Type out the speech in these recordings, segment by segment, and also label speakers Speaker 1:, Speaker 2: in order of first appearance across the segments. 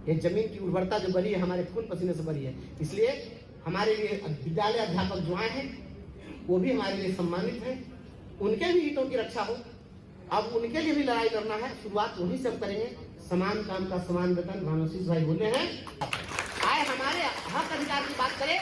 Speaker 1: ये जमीन की उर्वरता जो बढ़ी है हमारे खून पसीने से बढ़ी है। इसलिए हमारे लिए विद्यालय अध्यापक जो आए हैं वो भी हमारे लिए सम्मानित हैं, उनके भी हितों की रक्षा हो। अब उनके लिए भी लड़ाई लड़ना है, शुरुआत वहीं से करेंगे। समान काम का समान वेतन, भानुशीष भाई बोले हैं। आए हमारे हक अधिकार की बात करें,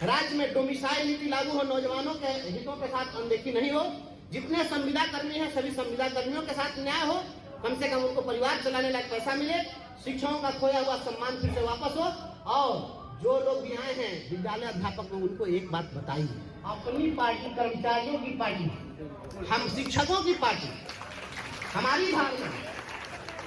Speaker 1: राज्य में डोमिसाइल नीति लागू हो, नौजवानों के हितों के साथ अनदेखी नहीं हो, जितने संविदा कर्मी हैं सभी संविदा कर्मियों के साथ न्याय हो, कम से कम उनको परिवार चलाने लायक पैसा मिले, शिक्षकों का खोया हुआ सम्मान फिर से वापस हो। और जो लोग भी आए हैं विद्यालय अध्यापक में, उनको एक बात बताइए, अपनी पार्टी कर्मचारियों की पार्टी, हम शिक्षकों की पार्टी, हमारी भावना,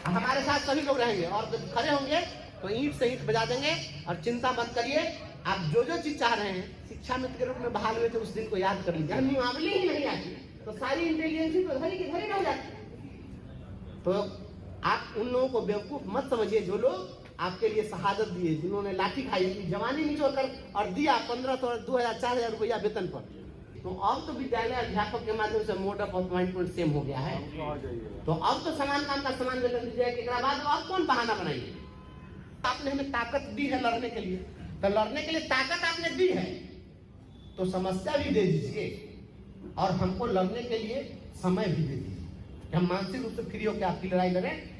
Speaker 1: हमारे साथ सभी लोग रहेंगे और जब खड़े होंगे तो ईंट से ईंट बजा देंगे। और चिंता मत करिए, आप जो जो चीज चाह रहे हैं शिक्षा मित्र के रूप में बहाल हुए थे उस दिन को याद कर लीजिए। मुआवले ही नहीं आती तो सारी इंटेलिजेंस तो घरी की घरी रह जाती। तो आप उन लोगों को बेवकूफ मत समझिए जो लोग आपके लिए शहादत दिए, जिन्होंने लाठी खाई, जवानी निचोड़कर और दिया 1500 2000 4000 रुपया वेतन पर। तो अब तो विद्यालय अध्यापक के माध्यम से मोड ऑफ अपॉइंटमेंट सेम हो गया है। तो अब तो समान काम का समान वेतन दीजिए। के बाद अब कौन बहाना बनाइए? आपने हमें ताकत दी है लड़ने के लिए, तो लड़ने के लिए ताकत आपने दी है तो समस्या भी दे दीजिए और हमको लड़ने के लिए समय भी दे दीजिए। हम मानसिक रूप से फ्री होकर आपकी लड़ाई लड़ें।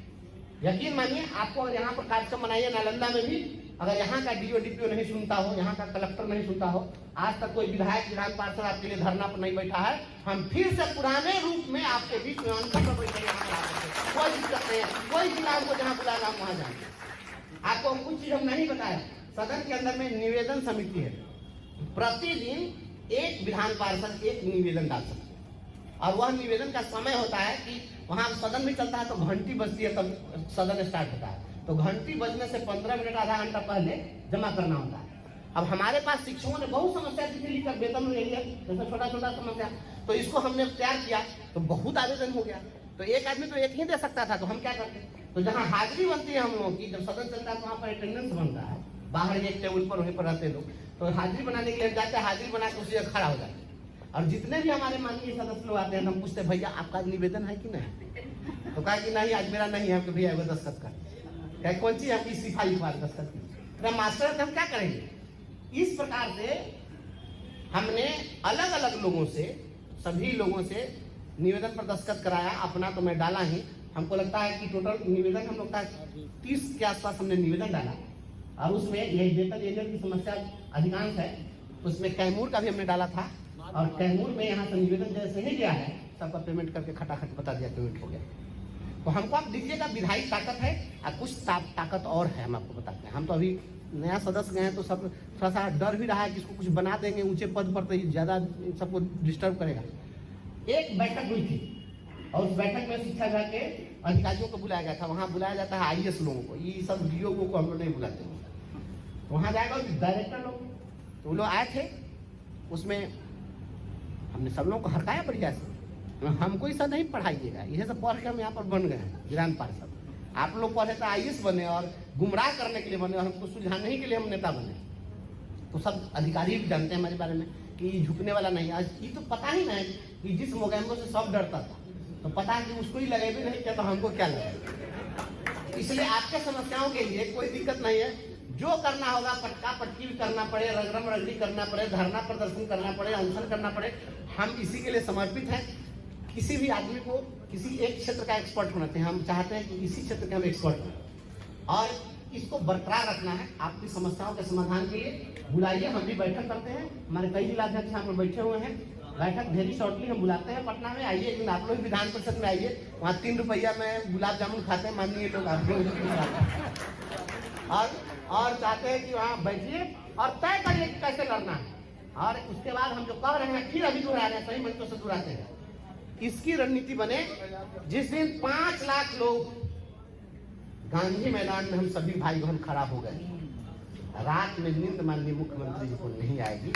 Speaker 1: यकीन मानिए, आपको अगर यहाँ पर कार्यक्रम बनाइए नालंदा में भी, अगर यहाँ का डीओ डीपीओ नहीं सुनता हो, यहाँ का कलेक्टर नहीं सुनता हो, आज तक कोई विधायक विधान पार्षद आपके लिए धरना पर नहीं बैठा है, हम फिर से पुराने रूप में आपके बीच में अंतर पर बैठे कोई दिक्कत नहीं है। कोई जिला हमको जहाँ बुलाएगा हम वहाँ जाएंगे। आपको हम कुछ चीज हम नहीं बताया, सदन के अंदर में निवेदन समिति है, प्रतिदिन एक विधान पार्षद एक निवेदन डाल सकते हैं और वह निवेदन का समय होता है कि वहां सदन भी चलता है तो घंटी बजती है तब सदन स्टार्ट होता है। तो घंटी बजने से 15 मिनट आधा घंटा पहले जमा करना होता है। अब हमारे पास शिक्षकों ने बहुत समस्या चिट्ठी लिखकर वेतन ले लिया, जैसे छोटा छोटा समस्या, तो इसको हमने तैयार किया तो बहुत आवेदन हो गया। तो एक आदमी तो एक ही दे सकता था, तो हम क्या करते, तो जहाँ हाजिरी बनती है हम लोगों की, जब सदन चलता है तो वहाँ पर अटेंडेंस बनता है, बाहर एक टेबल पर वहीं पर रहते लोग, तो हाजिरी बनाने के लिए जाते हैं, हाजिरी बना के उसी जगह खड़ा हो जाते हैं। और जितने भी हमारे माननीय सदस्य लोग आते हैं हम पूछते भैया आपका निवेदन है कि नहीं? तो कहा कि नहीं आज मेरा नहीं है। तो भैया वो दस्तखत कर, क्या कौन सी आपकी सिपाही के पास दस्तखत की? मास्टर तो हम क्या करेंगे? इस प्रकार से हमने अलग अलग लोगों से, सभी लोगों से निवेदन पर दस्तखत कराया। अपना तो मैं डाला ही, हमको लगता है कि टोटल निवेदन हम लोग का 30 के आसपास हमने निवेदन डाला। और उसमें ये वेतन एजेंट की समस्या अधिकांश है, उसमें कैमूर का भी हमने डाला था। और कैमूर में यहाँ से निवेदन जैसे ही गया है सबका पेमेंट करके खटाखट बता दिया पेमेंट हो गया। तो हमको आप दीजिएगा, विधायी ताकत है और कुछ ताकत और है, हम आपको बताते हैं। हम तो अभी नया सदस्य गए हैं तो सब थोड़ा सा डर भी रहा है कि इसको कुछ बना देंगे ऊंचे पद पर तो ज्यादा सबको डिस्टर्ब करेगा। एक बैठक हुई थी और उस बैठक में शिक्षा विभाग के अधिकारियों को बुलाया गया था। वहाँ बुलाया जाता है IAS लोगों को, ये सब DO को हम लोग नहीं बुलाते। तो वहाँ जाएगा डायरेक्टर लोग, तो वो लोग आए थे, उसमें हमने सब लोगों को हरकाया बढ़िया से। हमको ऐसा नहीं पढ़ाइएगा, यह सब पढ़ के हम यहाँ पर बन गए हैं विधान पार्षद। आप लोग पढ़े तो IAS बने और गुमराह करने के लिए बने और हमको सुलझाने के लिए हम नेता बने। तो सब अधिकारी भी जानते हैं हमारे बारे में कि झुकने वाला नहीं। आज ये तो पता ही नहीं कि जिस मोगैम्बो से सब डरता था, तो पता है कि उसको ही लगे भी नहीं क्या, तो हमको क्या लगे। इसलिए आपके समस्याओं के लिए कोई दिक्कत नहीं है। जो करना होगा, पटका पटकी भी करना पड़े, रगड़म रगड़ी करना पड़े, धरना प्रदर्शन करना पड़े, अनशन करना पड़े, हम इसी के लिए समर्पित हैं। किसी भी आदमी को किसी एक क्षेत्र का एक्सपर्ट होना चाहिए। हम चाहते हैं कि इसी क्षेत्र के हम एक्सपर्ट हों और इसको बरकरार रखना है। आपकी समस्याओं के समाधान के लिए बुलाइए, हम भी बैठक करते हैं। हमारे कई जिलाध्यक्ष यहाँ पर बैठे हुए हैं, बैठक वेरी शॉर्टली हम बुलाते हैं पटना में। आइए एक दिन आप लोग विधान परिषद में आइए, वहाँ 3 रुपया में गुलाब जामुन खाते हैं माननीय लोग, आप लोग और चाहते हैं कि वहाँ बैठिए और तय करिए कि कैसे लड़ना है। और उसके बाद हम जो कह रहे हैं फिर अभी दोहरा रहे हैं, सही मंचों से दोहराते हैं, इसकी रणनीति बने। जिस दिन 5 लाख लोग गांधी मैदान में हम सभी भाई बहन खड़ा हो गए, रात में नींद माननीय मुख्यमंत्री जी को नहीं आएगी।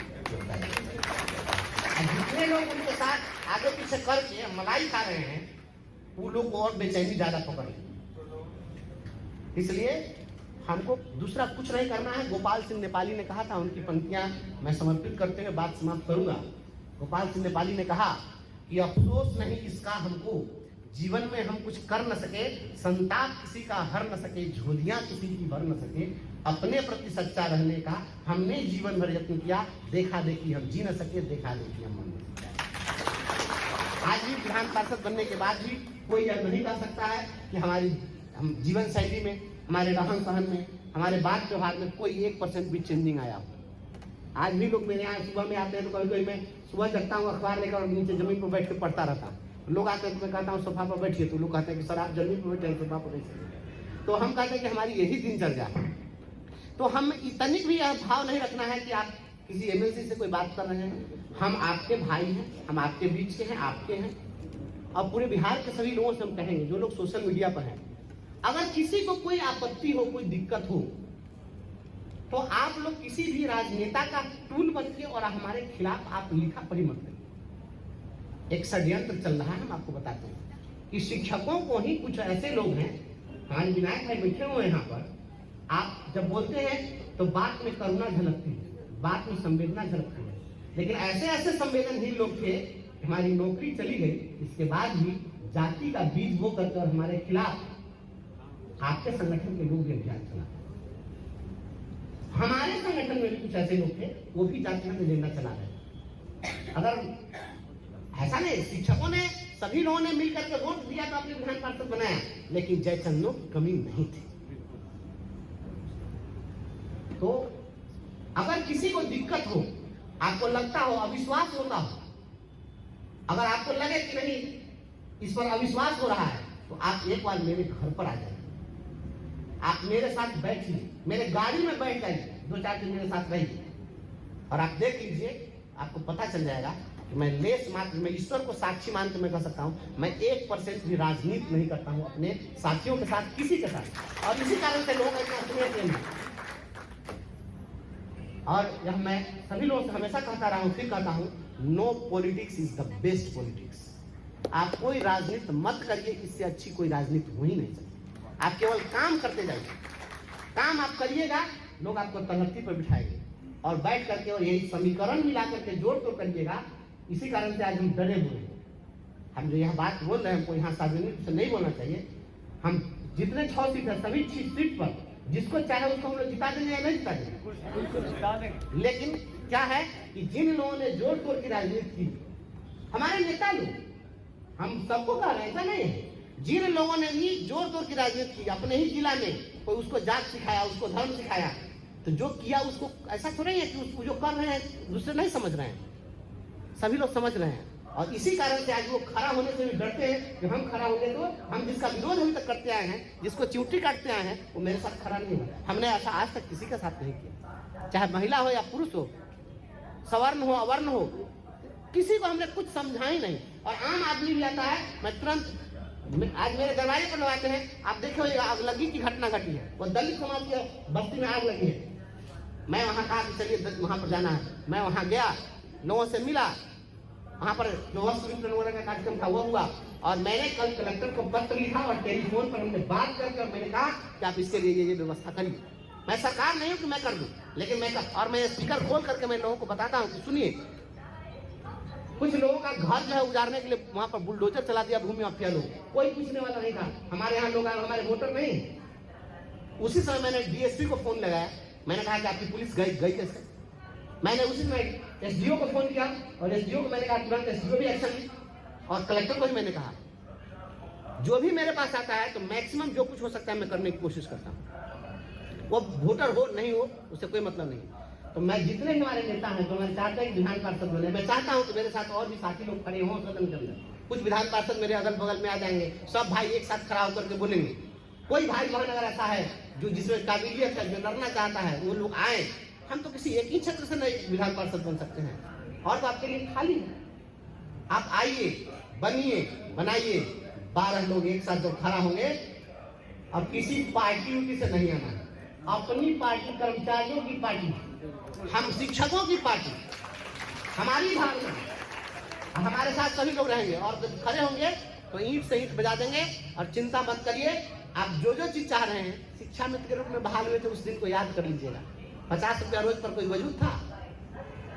Speaker 1: जितने लोग उनके साथ आगे पीछे करके मलाई खा रहे हैं वो लोग को और बेचैनी ज्यादा पकड़ रही। इसलिए हमको दूसरा कुछ नहीं करना है। गोपाल सिंह नेपाली ने कहा था, उनकी पंक्तियां मैं समर्पित करते हुए बात समाप्त करूंगा। गोपाल सिंह नेपाली ने कहा कि अफसोस नहीं इसका हमको, जीवन में हम कुछ कर न सके, संताप किसी का हर न सके, झोलियां किसी की भर न सके, अपने प्रति सच्चा रहने का हमने जीवन भर यत्न किया, देखा देखी हम जी न सके, देखा देखी हम मन नहीं। आज भी विधान पार्षद बनने के बाद भी कोई यह नहीं कह सकता है कि हमारी हम जीवन शैली में, हमारे रहन सहन में, हमारे बात व्यवहार में कोई 1% भी चेंजिंग आया हो। आज भी लोग मेरे यहाँ सुबह में आते हैं तो कभी कभी मैं सुबह जगता हूँ, अखबार लेकर और नीचे जमीन पर बैठ के पढ़ता रहता हूँ। लोग आते हैं तो मैं कहता हूँ सोफा पर बैठिए, तो लोग कहते हैं कि सर आप जमीन पर बैठे, सोफा पर बैठिए। तो हम कहते हैं कि हमारी यही दिनचर्या है। तो हम इतनी भी यह भाव नहीं रखना है कि आप किसी एमएलसी से कोई बात कर रहे हैं। हम आपके भाई हैं, हम आपके बीच के हैं, आपके हैं। और पूरे बिहार के सभी लोगों से हम कहेंगे, जो लोग सोशल मीडिया पर हैं, अगर किसी को कोई आपत्ति हो, कोई दिक्कत हो, तो आप लोग किसी भी राजनेता का टूल बनिए और हमारे खिलाफ आप लिखा पढ़ी मत करिए। एक षड्यंत्र चल रहा है, हम आपको बताते हैं कि शिक्षकों को ही कुछ ऐसे लोग हैं, हमारे विनायक भाई बैठे हुए यहाँ पर, आप जब बोलते हैं तो बात में करुणा झलकती है, बात में संवेदना झलकती है, लेकिन ऐसे ऐसे संवेदनहीन लोग थे, हमारी नौकरी चली गई, इसके बाद भी जाति का बीज बो कर हमारे खिलाफ आपके संगठन के लोग अभियान चला। हमारे संगठन में भी कुछ ऐसे लोग थे, वो भी जातिगत एजेंडा चला रहे। अगर ऐसा नहीं, शिक्षकों ने, सभी लोगों ने मिलकर के वोट दिया तो आपने विधान पार्षद बनाया, लेकिन जयचंदों की कमी नहीं थी। तो अगर किसी को दिक्कत हो, आपको लगता हो, अविश्वास होता हो, अगर आपको लगे कि नहीं इस पर अविश्वास हो रहा है, तो आप एक बार मेरे घर पर आ जाइए, आप मेरे साथ बैठिए, मेरे गाड़ी में बैठ जाइए, 2-4 दिन मेरे साथ रहिए, और आप देख लीजिए, आपको पता चल जाएगा कि मैं लेस मात्र, मैं ईश्वर को साक्षी मान के मैं कह सकता हूं, मैं 1% भी राजनीति नहीं करता हूं अपने साथियों के साथ, किसी के साथ। और इसी कारण से लोग इतना स्नेह प्रेम है। और यह मैं सभी लोगों से हमेशा कहता रहा हूं, फिर कहता हूं, no politics is the best politics. आप कोई राजनीति मत करिए, इससे अच्छी कोई राजनीति हो ही नहीं सकती। आप केवल काम करते जाइए, काम आप करिएगा, लोग आपको तलहटी पर बिठाएंगे और बैठ करके और यही समीकरण मिला करके जोड़ तोड़ करिएगा। इसी कारण से आज हम डरे हुए हैं। हम जो यह बात बोल रहे हैं, हमको यहाँ सार्वजनिक से नहीं बोलना चाहिए। हम जितने 6 सीट है, सभी 6 सीट पर जिसको चाहे उसको हम लोग जिता देंगे या नहीं जिता देंगे। लेकिन क्या है कि जिन लोगों ने जोड़ तोड़ की राजनीति की, हमारे नेता लोग, हम सबको कह रहे हैं, ऐसा नहीं है, जिन लोगों ने भी जोड़ तोड़ की राजनीति की, अपने ही जिला में कोई उसको जात सिखाया, उसको धर्म सिखाया, तो जो किया उसको ऐसा थोड़ा ही है कि उसको जो कर रहे हैं दूसरे नहीं समझ रहे हैं, सभी लोग समझ रहे हैं। और इसी कारण से आज वो खड़ा होने से भी डरते हैं कि हम खड़ा होंगे तो हम जिसका विरोध अभी तक करते आए हैं, जिसको चिमटी काटते आए हैं, वो मेरे साथ खड़ा नहीं होगा। हमने ऐसा आज तक किसी के साथ नहीं किया, चाहे महिला हो या पुरुष हो, सवर्ण हो अवर्ण हो, किसी को हमने कुछ समझा ही नहीं। और आम आदमी भी आता है, मैं तुरंत, आज मेरे दरवाजे पर लगाते हैं, आप देखे होगा आगलगी की घटना घटी है, वो दलित समाज के बस्ती में आग लगी है। मैं वहां कहा कि चलिए वहां पर जाना है, मैं वहां गया, लोगों से मिला, वहां पर जो वस्त्र वितरण वगैरह का कार्यक्रम था वो हुआ, और मैंने कल कलेक्टर को पत्र लिखा और टेलीफोन पर हमने बात करके, और मैंने कहा कि आप इसके लिए ये व्यवस्था करिए। मैं सरकार नहीं हूं कि मैं कर दूं, लेकिन मैं और मैं स्पीकर खोल करके मैं लोगों को बताता हूं कि सुनिए, कुछ लोगों का घर जो है उजाड़ने के लिए वहां पर बुलडोजर चला दिया भूमि माफिया लोग, कोई पूछने वाला नहीं था। हमारे यहाँ लोग हमारे वोटर नहीं। उसी समय मैंने डीएसपी को फोन लगाया, मैंने कहा कि आपकी पुलिस गई कैसे। मैंने उसी समय एसडीओ को फोन किया और एसडीओ को मैंने कहा तुरंत एसडीओ भी एक्शन ली, और कलेक्टर को भी मैंने कहा जो भी मेरे पास आता है तो मैक्सिमम जो कुछ हो सकता है मैं करने की कोशिश करता हूँ। वो वोटर हो नहीं हो उससे कोई मतलब नहीं। तो मैं जितने हमारे नेता हैं तो मैं चाहता हूँ विधान पार्षद बने, मैं चाहता हूँ कि मेरे साथ और भी साथी लोग खड़े हों सदन के अंदर। कुछ विधान पार्षद मेरे अगल बगल में आ जाएंगे, सब भाई एक साथ खड़ा होकर के बोलेंगे। कोई भाई बहन अगर ऐसा है जो जिसमें काबिलियत है, जो लड़ना चाहता है, वो लोग आए। हम तो किसी एक ही क्षेत्र से नहीं विधान पार्षद बन सकते हैं, और तो आपके लिए खाली है। आप आइए, बनिए, बनाइए। 12 लोग एक साथ जो खड़ा होंगे, अब किसी पार्टी से नहीं आना, अपनी पार्टी, कर्मचारियों की पार्टी, हम शिक्षकों की पार्टी, हमारी भावना, हमारे साथ सभी लोग रहेंगे। और जब खड़े होंगे तो ईंट से ईंट बजा देंगे। और चिंता मत करिए, आप जो जो चीज चाह रहे हैं, शिक्षा मित्र के रूप में बहाल हुए थे उस दिन को याद कर लीजिएगा। 50 रुपया रोज पर कोई वजूद था,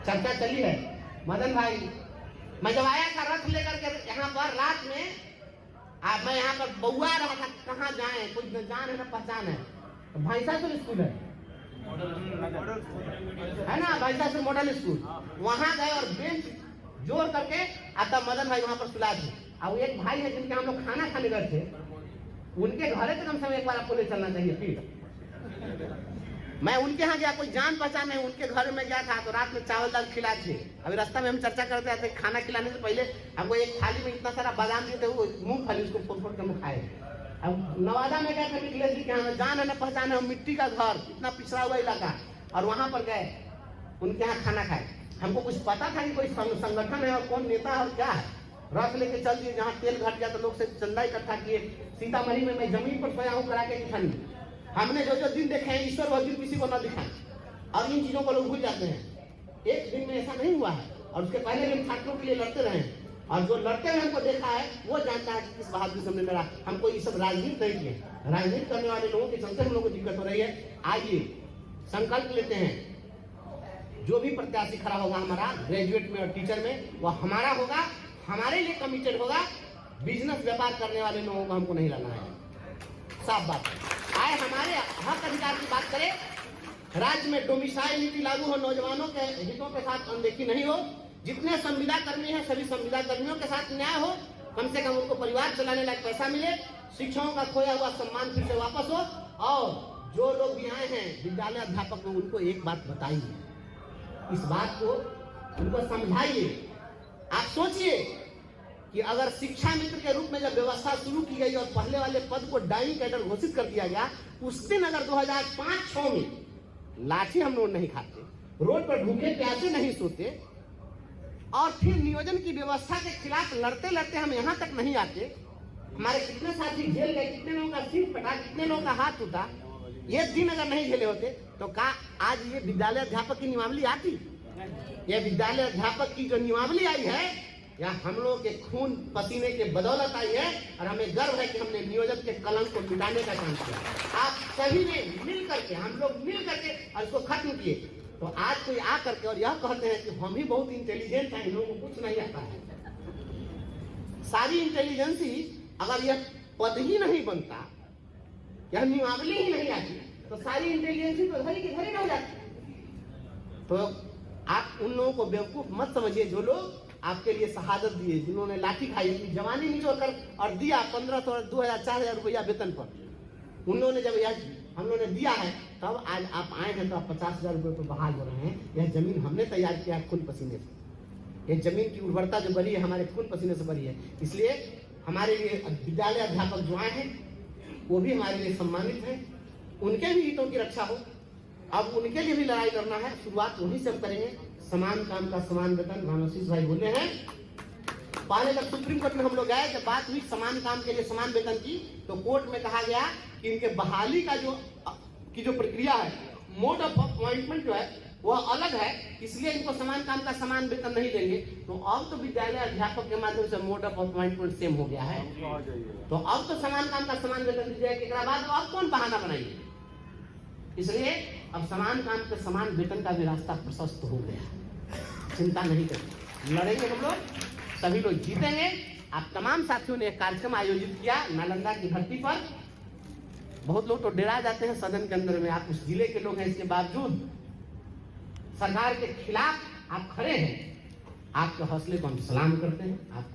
Speaker 1: चर्चा चली है। मदन भाई, मैं जब आया था रथ लेकर के यहाँ पर रात में, मैं यहाँ पर बउआ रहा था, कहाँ जाए, कोई न जान है न पहचान है। तो भैंसासुर स्कूल है ना, भैंसासुर मॉडल स्कूल, वहां गए और बेंच जोड़ करके आता मदन भाई वहां पर सुला थे। और एक भाई है जिनके हम लोग खाना खाने गए थे, उनके घरे तो कम से कम एक बार आपको ले चलना चाहिए। फिर मैं उनके यहाँ गया, कोई जान पहचान है, उनके घर में गया था, तो रात में चावल दाल खिलाए थे। अभी रास्ता में हम चर्चा करते थे, खाना खिलाने से पहले हमको एक थाली में इतना सारा बादाम दिए थे, वो मूंगफली उसको फोड़ फोड़ कर खाए। अब नवादा में गए थे मिथिलेश जी के यहाँ, जान है न पहचान है, मिट्टी का घर, इतना पिछड़ा हुआ इलाका, और वहां पर गए उनके यहाँ खाना खाए। हमको कुछ पता था कि कोई संगठन है और कौन नेता और क्या है। रथ लेके चल दिए, जहाँ तेल घट गया तो लोग से चंदा इकट्ठा किए। सीतामढ़ी में मैं जमीन पर सोया हूँ करा के निशानी। हमने जो जो दिन देखे हैं, ईश्वर वह दिन किसी को न दिखाए, और इन चीजों को लोग भूल जाते हैं। एक दिन में ऐसा नहीं हुआ है, और उसके पहले दिन छात्रों के लिए लड़ते रहे, और जो लड़ते हुए हमको देखा है वो जानता है कि किस बहादुर से हमने लड़ा। हमको ये सब राजनीति नहीं किए, राजनीति करने वाले लोगों के चलते हम लोगों को दिक्कत हो रही है। आइए संकल्प लेते हैं, जो भी प्रत्याशी खड़ा होगा हमारा ग्रेजुएट में और टीचर में, वो हमारा होगा, हमारे लिए कमिटेड होगा। बिजनेस व्यापार करने वाले लोगों को हमको नहीं लाना है, साफ बात है। आए हमारे हक अधिकार की बात करें, राज्य में डोमिसाइल नीति लागू हो, नौजवानों के हितों के साथ अनदेखी नहीं हो, जितने संविदा कर्मी हैं सभी संविदा कर्मियों के साथ न्याय हो, कम से कम उनको परिवार चलाने लायक पैसा मिले, शिक्षकों का खोया हुआ सम्मान फिर से वापस हो, और जो लोग भी आए हैं विद्यालय अध्यापक में, उनको एक बात बताइए, इस बात को उनको समझाइए। आप सोचिए कि अगर शिक्षा मित्र के रूप में जब व्यवस्था शुरू की गई और पहले वाले पद को डाइंग कैडर घोषित कर दिया गया, उस दिन अगर 2005-06 में लाठी हम लोग नहीं खाते, रोड पर भूखे प्यासे नहीं सोते, और फिर नियोजन की व्यवस्था के खिलाफ लड़ते लड़ते हम यहाँ तक नहीं आते, हमारे कितने साथी जेल गए, कितने लोगों का सिर फटा, कितने लोगों का हाथ टूटा, ये दिन अगर नहीं झेले होते तो क्या आज ये विद्यालय अध्यापक की नियमावली आती? ये विद्यालय अध्यापक की जो नियमावली आई है, या हम लोग के खून पसीने के बदौलत आई है, और हमें गर्व है कि हमने नियोजन के कलंक को मिटाने का काम किया। आप सभी ने मिल करके, हम लोग मिल करके और इसको खत्म किए। तो आज कोई आ करके और यह कहते हैं कि हम ही बहुत इंटेलिजेंट हैं, इन लोगों को कुछ नहीं आता है। सारी इंटेलिजेंसी, अगर यह पद ही नहीं बनता, यह नियमावली ही नहीं आती, तो सारी इंटेलिजेंसी तो धरी की धरी न हो जाती। तो आप उन लोगों को बेवकूफ मत समझिए जो लोग आपके लिए शहादत दिए, जिन्होंने लाठी खाई, अपनी जवानी निचोड़ कर और दिया 1500, 2000, 4000 रुपया वेतन पर। उन लोगों ने जब यह हम लोगों ने दिया है, तब आज आप आए हैं तो आप 50,000 रुपये पर बहाल हो रहे हैं। यह जमीन हमने तैयार किया है खून पसीने से। यह जमीन की उर्वरता जो बढ़ी है हमारे खून पसीने से बढ़ी है। इसलिए हमारे लिए विद्यालय अध्यापक जो आए हैं वो भी हमारे लिए सम्मानित हैं, उनके भी हितों की रक्षा हो। अब उनके लिए भी लड़ाई करना है, शुरुआत वहीं से करेंगे। समान काम का समान वेतन, भानुशीष भाई बोले हैं। पहले तक सुप्रीम कोर्ट में हम लोग गए, जब बात हुई समान काम के लिए समान वेतन की, तो कोर्ट में कहा गया कि इनके बहाली का जो प्रक्रिया है, मोड ऑफ अपॉइंटमेंट जो है वह अलग है, इसलिए इनको समान काम का समान वेतन नहीं देंगे। तो अब तो विद्यालय अध्यापक के माध्यम से मोड ऑफ अपॉइंटमेंट सेम हो गया है, तो अब तो समान काम का समान वेतन दीजिएगा। एक बाद अब कौन बहाना बनाएंगे? इसलिए अब समान काम के समान वेतन का भी रास्ता प्रशस्त हो गया। चिंता नहीं करें, लड़ेंगे हम लोग, सभी लोग जीतेंगे। आप तमाम साथियों ने एक कार्यक्रम आयोजित किया नालंदा की धरती पर। बहुत लोग तो डरा जाते हैं सदन के अंदर में, आप उस जिले के लोग हैं, इसके बावजूद सरकार के खिलाफ आप खड़े हैं। आपके हौसले को हम सलाम करते हैं। आपको